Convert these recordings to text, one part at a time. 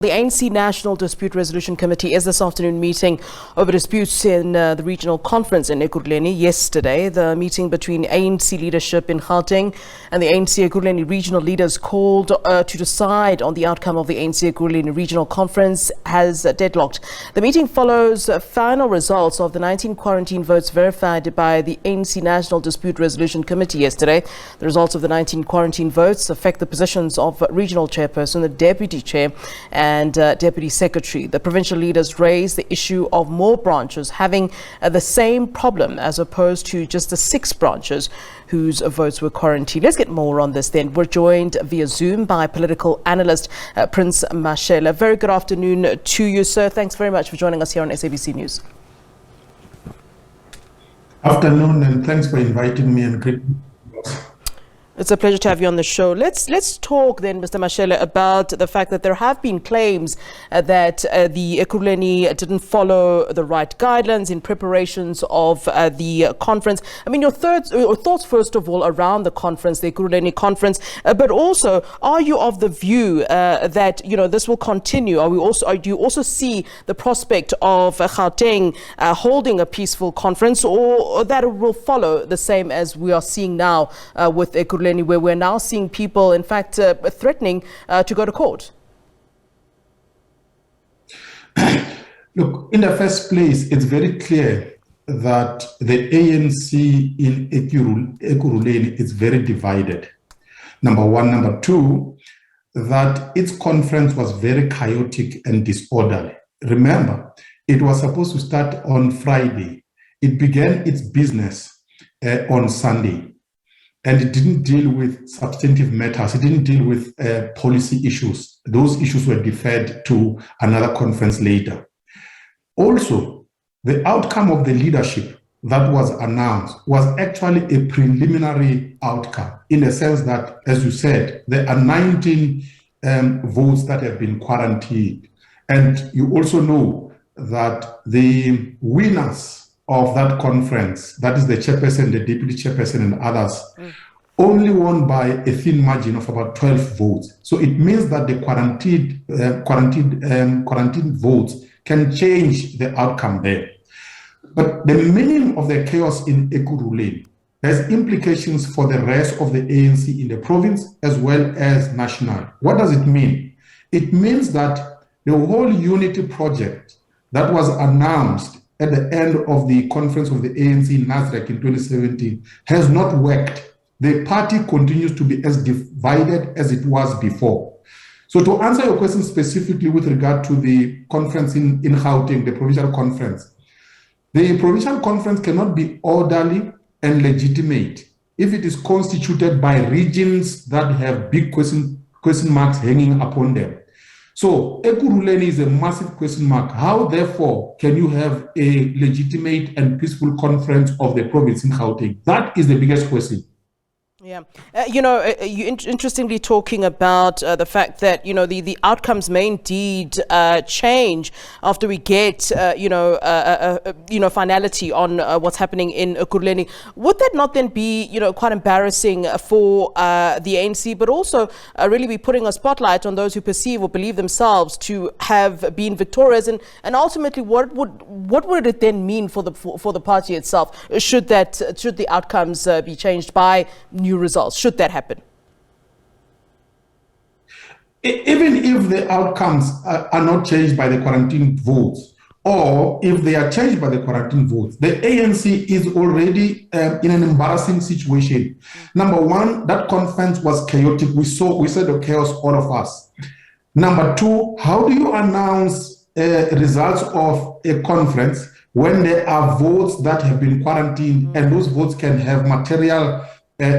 The ANC National Dispute Resolution Committee is this afternoon meeting over disputes in the regional conference in Ekurhuleni. Yesterday, the meeting between ANC leadership in Gauteng and the ANC Ekurhuleni regional leaders called to decide on the outcome of the ANC Ekurhuleni Regional Conference has deadlocked. The meeting follows final results of the 19 quarantine votes verified by the ANC National Dispute Resolution Committee yesterday. The results of the 19 quarantine votes affect the positions of regional chairperson, the deputy chair, and Deputy Secretary. The provincial leaders raised the issue of more branches having the same problem as opposed to just the 6 branches whose votes were quarantined. Let's get more on this then. We're joined via Zoom by political analyst Prince Mashele. Very good afternoon to you, sir. Thanks very much for joining us here on SABC News. Afternoon, and thanks for inviting me, and great. It's a pleasure to have you on the show. Let's talk then, Mr. Mashele, about the fact that there have been claims that the Ekurhuleni didn't follow the right guidelines in preparations of the conference. I mean, your thoughts, first of all, around the conference, the Ekurhuleni conference, but also, are you of the view that, you know, this will continue? Do you also see the prospect of Gauteng holding a peaceful conference, or that it will follow the same as we are seeing now with Ekurhuleni, where we're now seeing people, in fact, threatening to go to court? Look, in the first place, it's very clear that the ANC in Ekurhuleni is very divided. Number one. Number two, that its conference was very chaotic and disorderly. Remember, it was supposed to start on Friday. It began its business on Sunday. And it didn't deal with substantive matters. It didn't deal with policy issues. Those issues were deferred to another conference later. Also, the outcome of the leadership that was announced was actually a preliminary outcome, in the sense that, as you said, there are 19 votes that have been quarantined. And you also know that the winners of that conference, that is the chairperson, the deputy chairperson, and others, only won by a thin margin of about 12 votes. So it means that the quarantined votes can change the outcome there. But the meaning of the chaos in Ekurhuleni has implications for the rest of the ANC in the province as well as national. What does it mean? It means that the whole unity project that was announced at the end of the conference of the ANC in Nasrec in 2017 has not worked. The party continues to be as divided as it was before. So to answer your question specifically with regard to the conference in Gauteng, the provincial conference, the provincial conference cannot be orderly and legitimate if it is constituted by regions that have big question marks hanging upon them. So Ekurhuleni is a massive question mark. How, therefore, can you have a legitimate and peaceful conference of the province in Gauteng? That is the biggest question. Yeah. You interestingly talking about the fact that, you know, the outcomes may indeed change after we get, finality on what's happening in Ekurhuleni. Would that not then be, quite embarrassing for the ANC, but also really be putting a spotlight on those who perceive or believe themselves to have been victorious? And ultimately, what would it then mean for the party itself? Should the outcomes be changed by new results, should that happen? Even if the outcomes are not changed by the quarantine votes, or if they are changed by the quarantine votes, the ANC is already in an embarrassing situation. Number one, that conference was chaotic. We saw the chaos, all of us. Number two, how do you announce results of a conference when there are votes that have been quarantined, and those votes can have material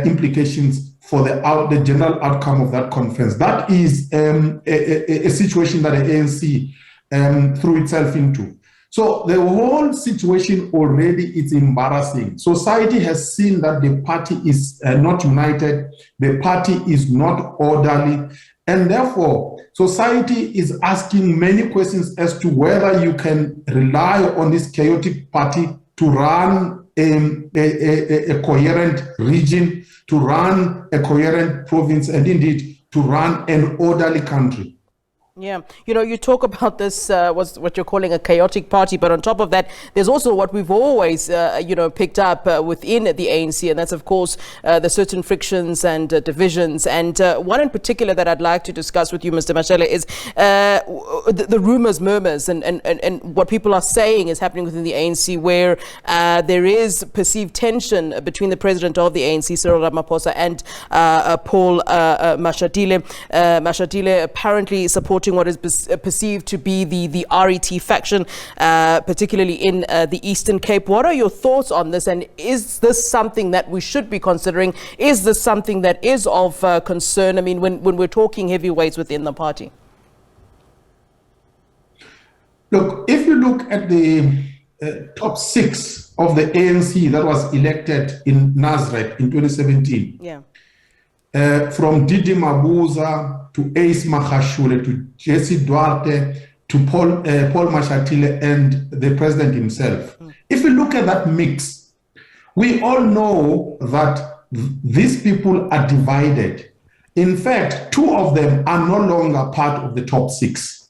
implications for the general outcome of that conference? That is a situation that the ANC threw itself into. So the whole situation already is embarrassing. Society has seen that the party is not united, the party is not orderly, and therefore society is asking many questions as to whether you can rely on this chaotic party to run a coherent region, to run a coherent province, and indeed to run an orderly country. Yeah, you talk about this, what you're calling a chaotic party, but on top of that, there's also what we've always, picked up within the ANC, and that's, of course, the certain frictions and divisions. And one in particular that I'd like to discuss with you, Mr. Mashele, is the rumors, murmurs, and what people are saying is happening within the ANC, where there is perceived tension between the president of the ANC, Cyril Ramaphosa, and Paul Mashele. Mashele apparently supporting what is perceived to be the RET faction, particularly in the Eastern Cape. What are your thoughts on this, and is this something that we should be considering? Is this something that is of concern? I mean, when we're talking heavyweights within the party? Look, if you look at the top 6 of the ANC that was elected in Nazareth in 2017, from Didi Mabuza to Ace Magashule to Jesse Duarte to Paul Mashatile and the president himself. If you look at that mix, we all know that these people are divided. In fact, 2 of them are no longer part of the top 6.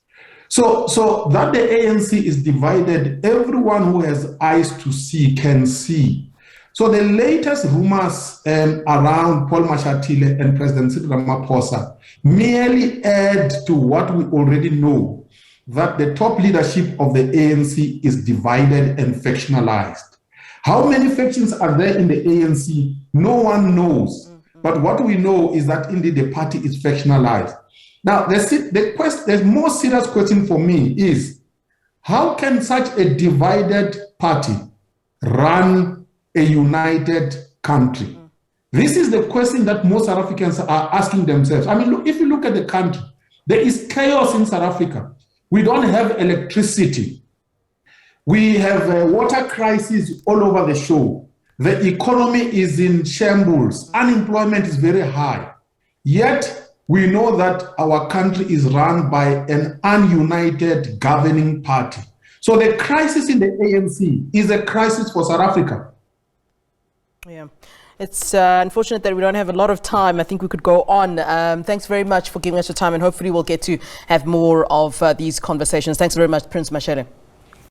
So that the ANC is divided, everyone who has eyes to see can see. So the latest rumors around Paul Mashatile and President Cyril Ramaphosa merely add to what we already know, that the top leadership of the ANC is divided and factionalized. How many factions are there in the ANC? No one knows. But what we know is that indeed the party is factionalized. Now, the more serious question for me is, how can such a divided party run a united country? This is the question that most South Africans are asking themselves. I mean, look, if you look at the country, there is chaos in South Africa. We don't have electricity. We have a water crisis all over the show. The economy is in shambles. Unemployment is very high. Yet, we know that our country is run by an ununited governing party. So the crisis in the ANC is a crisis for South Africa. Yeah, it's unfortunate that we don't have a lot of time. I think we could go on. Thanks very much for giving us your time, and hopefully we'll get to have more of these conversations. Thanks very much, Prince Mashele.